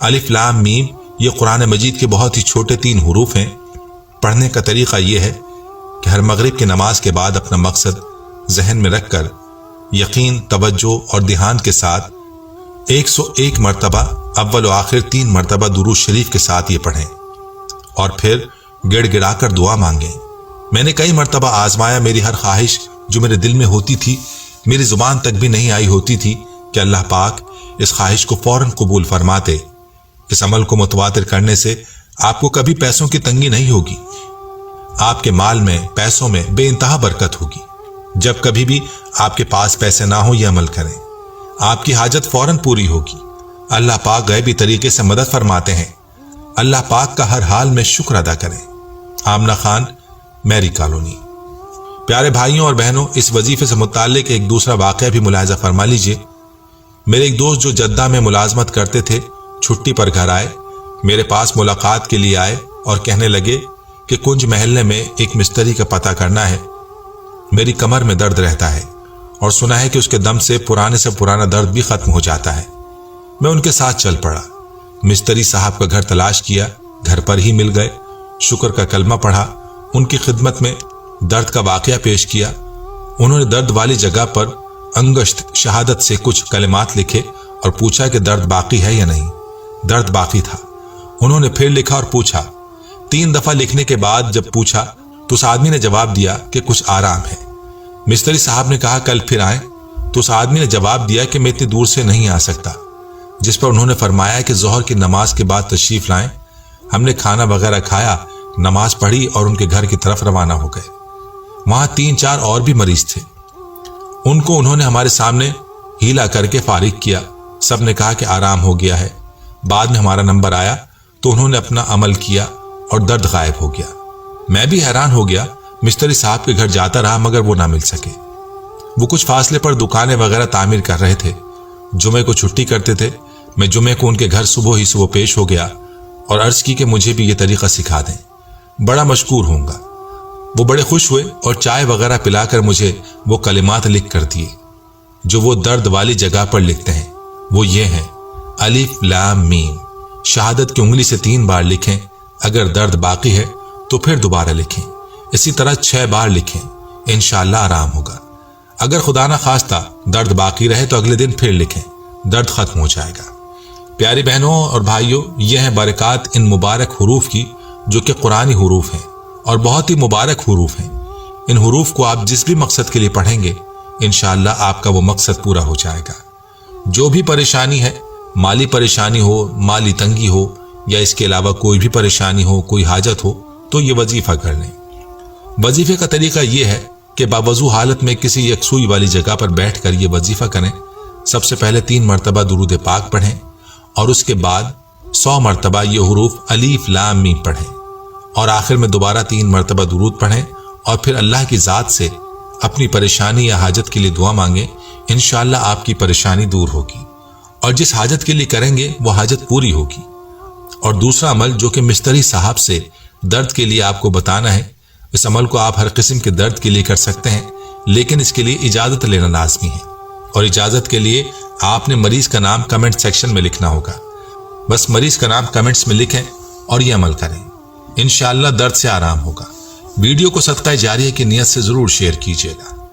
الف لام میم یہ قرآن مجید کے بہت ہی چھوٹے 3 حروف ہیں۔ پڑھنے کا طریقہ یہ ہے کہ ہر مغرب کی نماز کے بعد اپنا مقصد ذہن میں رکھ کر یقین، توجہ اور دھیان کے ساتھ 101 مرتبہ اول و آخر 3 مرتبہ درود شریف کے ساتھ یہ پڑھیں اور پھر گڑ گڑا کر دعا مانگیں۔ میں نے کئی مرتبہ آزمایا، میری ہر خواہش جو میرے دل میں ہوتی تھی میری زبان تک بھی نہیں آئی ہوتی تھی کہ اللہ پاک اس خواہش کو فوراً قبول فرماتے۔ اس عمل کو متواتر کرنے سے آپ کو کبھی پیسوں کی تنگی نہیں ہوگی، آپ کے مال میں، پیسوں میں بے انتہا برکت ہوگی۔ جب کبھی بھی آپ کے پاس پیسے نہ ہوں یہ عمل کریں، آپ کی حاجت فوراً پوری ہوگی۔ اللہ پاک غیبی طریقے سے مدد فرماتے ہیں۔ اللہ پاک کا ہر حال میں شکر ادا کریں۔ آمنہ خان، میری کالونی۔ پیارے بھائیوں اور بہنوں، اس وظیفے سے متعلق ایک دوسرا واقعہ بھی ملاحظہ فرما لیجئے۔ میرے ایک دوست جو جدہ میں ملازمت کرتے تھے چھٹی پر گھر آئے، میرے پاس ملاقات کے لیے آئے اور کہنے لگے کہ کنج محلے میں ایک مستری کا پتہ کرنا ہے، میری کمر میں درد رہتا ہے اور سنا ہے کہ اس کے دم سے پرانا درد بھی ختم ہو جاتا ہے۔ میں ان کے ساتھ چل پڑا، مستری صاحب کا گھر تلاش کیا، گھر پر ہی مل گئے، شکر کا کلمہ پڑھا، ان کی خدمت میں درد کا واقعہ پیش کیا۔ انہوں نے درد والی جگہ پر انگشت شہادت سے کچھ کلمات لکھے اور پوچھا کہ درد باقی ہے یا نہیں۔ درد باقی تھا۔ انہوں نے پھر لکھا اور پوچھا۔ 3 دفعہ لکھنے کے بعد جب پوچھا تو اس آدمی نے جواب دیا کہ کچھ آرام ہے۔ مستری صاحب نے کہا کل پھر آئیں، تو اس آدمی نے جواب دیا کہ میں اتنی دور سے نہیں آ سکتا، جس پر انہوں نے فرمایا کہ ظہر کی نماز کے بعد تشریف لائیں۔ ہم نے کھانا وغیرہ کھایا، نماز پڑھی اور ان کے گھر کی طرف روانہ ہو گئے۔ وہاں 3-4 اور بھی مریض تھے، ان کو انہوں نے ہمارے سامنے ہیلا کر کے فارغ کیا۔ سب نے کہا کہ آرام ہو گیا ہے۔ بعد میں ہمارا نمبر آیا تو انہوں نے اپنا عمل کیا اور درد غائب ہو گیا۔ میں بھی حیران ہو گیا، مستری صاحب کے گھر جاتا رہا مگر وہ نہ مل سکے۔ وہ کچھ فاصلے پر دکانیں وغیرہ تعمیر کر رہے تھے، جمعے کو چھٹی کرتے تھے۔ میں جمعے کو ان کے گھر صبح ہی صبح پیش ہو گیا اور عرض کی کہ مجھے بھی یہ طریقہ سکھا دیں، بڑا مشکور ہوں گا۔ وہ بڑے خوش ہوئے اور چائے وغیرہ پلا کر مجھے وہ کلمات لکھ کر دیے جو وہ درد والی جگہ پر لکھتے ہیں۔ وہ یہ ہیں: الف لام میم، شہادت کی انگلی سے 3 بار لکھیں، اگر درد باقی ہے تو پھر دوبارہ لکھیں، اسی طرح 6 بار لکھیں، انشاءاللہ آرام ہوگا۔ اگر خدا نہ خواستہ درد باقی رہے تو اگلے دن پھر لکھیں، درد ختم ہو جائے گا۔ پیاری بہنوں اور بھائیوں، یہ ہیں برکات ان مبارک حروف کی جو کہ قرآنی حروف ہیں اور بہت ہی مبارک حروف ہیں۔ ان حروف کو آپ جس بھی مقصد کے لیے پڑھیں گے انشاءاللہ آپ کا وہ مقصد پورا ہو جائے گا۔ جو بھی پریشانی ہے، مالی پریشانی ہو، مالی تنگی ہو یا اس کے علاوہ کوئی بھی پریشانی ہو، کوئی حاجت ہو تو یہ وظیفہ کر لیں۔ وظیفے کا طریقہ یہ ہے کہ باوضو حالت میں کسی یکسوئی والی جگہ پر بیٹھ کر یہ وظیفہ کریں۔ سب سے پہلے 3 مرتبہ درود پاک پڑھیں اور اس کے بعد 100 مرتبہ یہ حروف الف لام میم پڑھیں اور آخر میں دوبارہ 3 مرتبہ درود پڑھیں اور پھر اللہ کی ذات سے اپنی پریشانی یا حاجت کے لیے دعا مانگیں۔ انشاءاللہ آپ کی پریشانی دور ہوگی اور جس حاجت کے لیے کریں گے وہ حاجت پوری ہوگی۔ اور دوسرا عمل جو کہ مستری صاحب سے درد کے لیے آپ کو بتانا ہے، اس عمل کو آپ ہر قسم کے درد کے لیے کر سکتے ہیں، لیکن اس کے لیے اجازت لینا لازمی ہے، اور اجازت کے لیے آپ نے مریض کا نام کمنٹ سیکشن میں لکھنا ہوگا۔ بس مریض کا نام کمنٹس میں لکھیں اور یہ عمل کریں، انشاءاللہ درد سے آرام ہوگا۔ ویڈیو کو صدقہ جاریہ کی نیت سے ضرور شیئر کیجیے گا۔